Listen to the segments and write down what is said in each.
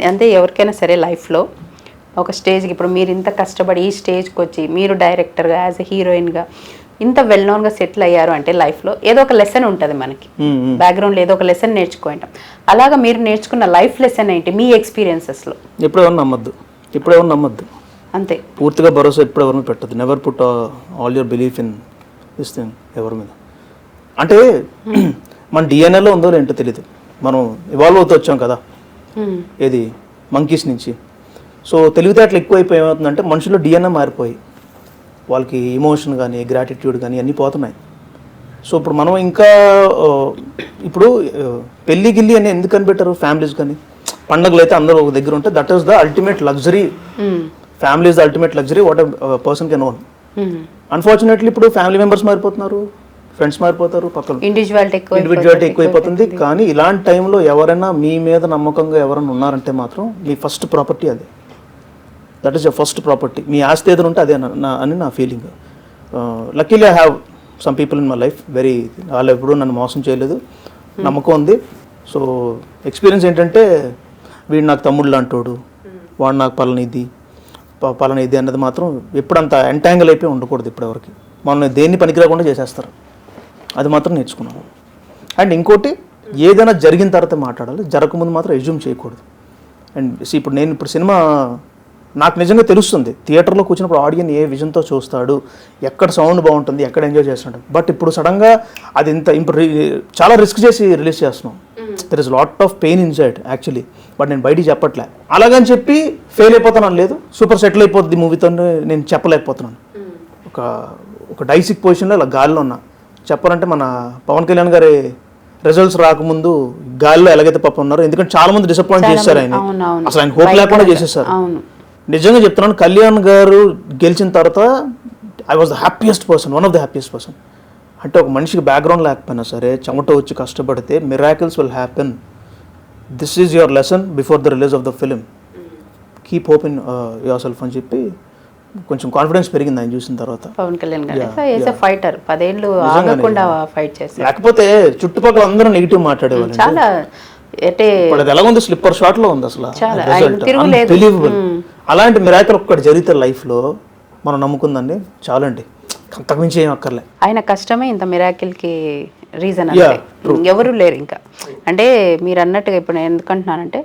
అంటే ఎవరికైనా సరే లైఫ్లో ఒక స్టేజ్కి, ఇప్పుడు మీరు ఇంత కష్టపడి ఈ స్టేజ్కి వచ్చి మీరు డైరెక్టర్గా యాజ్ ఎ హీరోయిన్గా ఇంత వెల్ నోన్గా సెటిల్ అయ్యారు అంటే లైఫ్లో ఏదో ఒక లెసన్ ఉంటుంది మనకి, బ్యాక్గ్రౌండ్లో ఏదో ఒక లెసన్ నేర్చుకుంటాం. అలాగా మీరు నేర్చుకున్న లైఫ్ లెసన్ ఏంటి మీ ఎక్స్పీరియన్సెస్లో? ఎప్పుడెవరు నమ్మద్దు అంతే, పూర్తిగా భరోసా ఎప్పుడు ఎవరిని పెట్టద్దు. Never put all your belief in this thing ఎవరి మీద. అంటే మన డిఎన్ఏలో ఉందో ఏంటో తెలియదు, మనం ఇవాల్వ్ అవుతూ వచ్చాం కదా ఏది మంకీస్ నుంచి. సో తెలివితేటలు ఎక్కువైపోయి ఏమవుతుందంటే మనుషులు డిఎన్ఏ మారిపోయి వాళ్ళకి ఇమోషన్ కానీ గ్రాటిట్యూడ్ కానీ అన్నీ పోతున్నాయి. సో ఇప్పుడు మనం ఇంకా ఇప్పుడు పెళ్ళి గిల్లి అని ఎందుకు కనిపెట్టారు ఫ్యామిలీస్ కానీ, పండుగలు అయితే అందరూ ఒక దగ్గర ఉంటే that is the ultimate luxury. Family is the ultimate luxury what person can own. Unfortunately ఇప్పుడు ఫ్యామిలీ మెంబర్స్ మారిపోతున్నారు, ఫ్రెండ్స్ మారిపోతారు, పక్కన ఇండివిజువాలిటీ ఎక్కువైపోతుంది. కానీ ఇలాంటి టైంలో ఎవరైనా మీ మీద నమ్మకంగా ఎవరైనా ఉన్నారంటే మాత్రం మీ ఫస్ట్ ప్రాపర్టీ అదే. That is your first property. మీ ఆస్తి ఏదైనా ఉంటే అదే అని నా feeling. Luckily I have some people in my life very, వాళ్ళు ఎప్పుడూ నన్ను మోసం చేయలేదు, నమ్మకం ఉంది. సో ఎక్స్పీరియన్స్ ఏంటంటే వీడు నాకు తమ్ముడు లాంటోడు, వాడు నాకు పలానా ఇది అన్నది మాత్రం ఎప్పుడు అంత ఎంటాంగిల్ అయిపోయి ఉండకూడదు. ఇప్పటివరకు మనం దేన్ని పనికిరాకుండా చేసేస్తారు, అది మాత్రం నేర్చుకున్నాను. అండ్ ఇంకోటి, ఏదైనా జరిగిన తర్వాత మాట్లాడాలి, జరగకముందు మాత్రం ఎజ్యూమ్ చేయకూడదు. అండ్ ఇప్పుడు సినిమా నాకు నిజంగా తెలుస్తుంది, థియేటర్లో కూర్చున్నప్పుడు ఆడియన్స్ ఏ విజన్తో చూస్తాడు, ఎక్కడ సౌండ్ బాగుంటుంది, ఎక్కడ ఎంజాయ్ చేస్తున్నాడు. బట్ ఇప్పుడు సడన్గా అది ఇప్పుడు చాలా రిస్క్ చేసి రిలీజ్ చేస్తున్నాం. There is lot of pain inside actually, but నేను బయటికి చెప్పట్లే. అలాగని చెప్పి ఫెయిల్ అయిపోతాను లేదు, సూపర్ సెటిల్ అయిపోద్ది మూవీతో నేను చెప్పలేకపోతున్నాను. ఒక డైసిక్ పొజిషన్లో ఇలా గాలిలో ఉన్నా. చెప్పాలంటే మన పవన్ కళ్యాణ్ గారి రిజల్ట్స్ రాకముందు గాలిలో ఎలాగైతే పాపం ఉన్నారో, ఎందుకంటే చాలా మంది డిసప్పాయింట్ చేశారు ఆయన, అసలు ఆయన హోప్ లేకుండా చేసేసారు. నిజంగా చెప్తున్నాను, కళ్యాణ్ గారు గెలిచిన తర్వాత I was the happiest person, one of the happiest person. అంటే ఒక మనిషికి బ్యాక్గ్రౌండ్ లేకపోయినా సరే చెమట వచ్చి కష్టపడితే miracles will happen. This is your lesson before the release of the film. Keep hope in your self అని చెప్పి కొంచెం కాన్ఫిడెన్స్ పెరిగింది ఆయన చూసిన తర్వాత. పవన్ కళ్యాణ్ గారు ఫైటర్, 10 ఏళ్ళు ఆగకుండా ఫైట్ చేశారు. లేకపోతే చుట్టుపక్కల అందరూ నెగిటివ్ మాట్లాడేవాళ్ళు. చాలా అది ఎలా ఉంది, స్లిప్పర్ షాట్ లో ఉంది అసలు, అన్బిలీవబుల్. అలాంటి మిరాకిల్ ఒక్కటి జరిగితే లైఫ్ లో మనం నమ్ముకుందండి చాలండి, అంతకుమించి ఏం అక్కర్లే. ఆయన కష్టమే ఇంత మిరాకిల్ కి రీజన్ అంటే ఎవరు లేరు ఇంకా. అంటే మీరు అన్నట్టుగా ఇప్పుడు ఎందుకంటున్నానంటే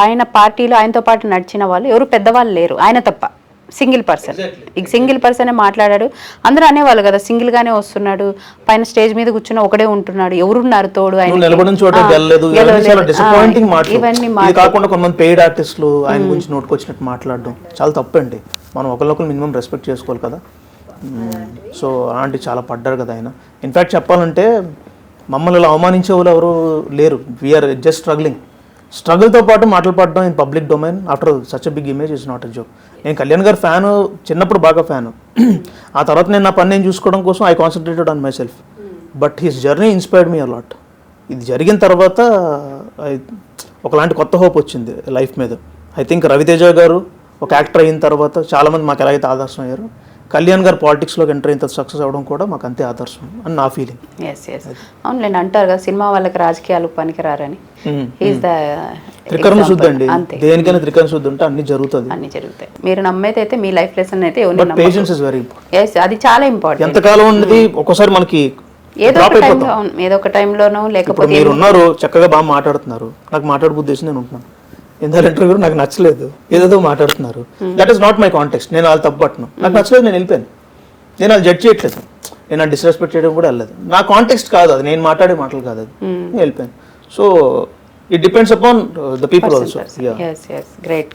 ఆయన పార్టీలో ఆయనతో పాటు నడిచిన వాళ్ళు ఎవరు పెద్దవాళ్ళు లేరు, ఆయన తప్ప. సింగిల్ పర్సనే మాట్లాడాడు. అందరూ అనేవాళ్ళు కదా, సింగిల్ గానే వస్తున్నాడు, పైన స్టేజ్ మీద కూర్చున్న ఒకడే ఉంటున్నాడు, ఎవరున్నారు తోడు, ఇవన్నీ కాకుండా కొంతమంది పెయిడ్ ఆర్టిస్టులు ఆయన గురించి నోటుకొచ్చినట్టు మాట్లాడడం చాలా తప్పండి. మనం ఒకరికొకరు మినిమం రెస్పెక్ట్ చేసుకోవాలి కదా. సో అలాంటి చాలా పడ్డారు కదా ఆయన. ఇన్ఫ్యాక్ట్ చెప్పాలంటే మమ్మల్ని ఇలా అవమానించే వాళ్ళు ఎవరు లేరు. వీఆర్ జస్ట్ స్ట్రగుల్తో పాటు మాట్లాడడం in public domain after such a big image is not a joke. నేను కళ్యాణ్ గారి ఫ్యాను, చిన్నప్పుడు బాగా ఫ్యాను. ఆ తర్వాత నేను నా పని నేను చూసుకోవడం కోసం I concentrated on my self. But his journey inspired me a lot. ఇది జరిగిన తర్వాత ఒకలాంటి కొత్త హోప్ వచ్చింది లైఫ్ మీద. ఐ థింక్ రవితేజ గారు ఒక యాక్టర్ అయిన తర్వాత చాలామంది మాకు ఎలాగైతే ఆదర్శం అయ్యారు, కళ్యాణ్ గారు పాలిటిక్స్లోకి ఎంటర్ అయిన సక్సెస్ అవ్వడం కూడా మాకు అంతే ఆదర్శం అని నా ఫీలింగ్. అవునులేండి, అంటారు కదా సినిమా వాళ్ళకి రాజకీయాలు పనికిరారని. త్రికరణ శుద్ధి అండి, దేనికైనా త్రికరణ శుద్ధి ఉంటే అన్ని జరుగుతాయి. మీరు నమ్మేది అయితే మీ లైఫ్ లెసన్ అయితే పేషెన్స్ ఇస్ వెరీ ఇంపార్టెంట్. అది చాలా ఇంపార్టెంట్. ఎంతకాలం ఉన్నది ఒక్కోసారి మనకి ఏదో ఒక టైంలోనో, లేకపోతే మీరు ఉన్నారు చక్కగా బాగా మాట్లాడుతున్నారు, నాకు మాట్లాడబుద్ధి వేసి నేను ఉంటున్నాను, ఇంత ఇంటర్వ్యూ నాకు నచ్చలేదు, ఏదేదో మాట్లాడుతున్నారు, that is not my context. నేను వాళ్ళు తప్పు పట్టను, నాకు నచ్చలేదు, నేను వెళ్ళిపోయాను. నేను వాళ్ళు జడ్జ్ చేయట్లేదు, నేను వాళ్ళు డిస్రెస్పెక్ట్ చేయడం కూడా వెళ్ళలేదు. నా కాంటెక్స్ట్ కాదు అది, నేను మాట్లాడే మాటలు కాదు అది, నేను వెళ్ళిపోయాను. So it depends upon the people also. Great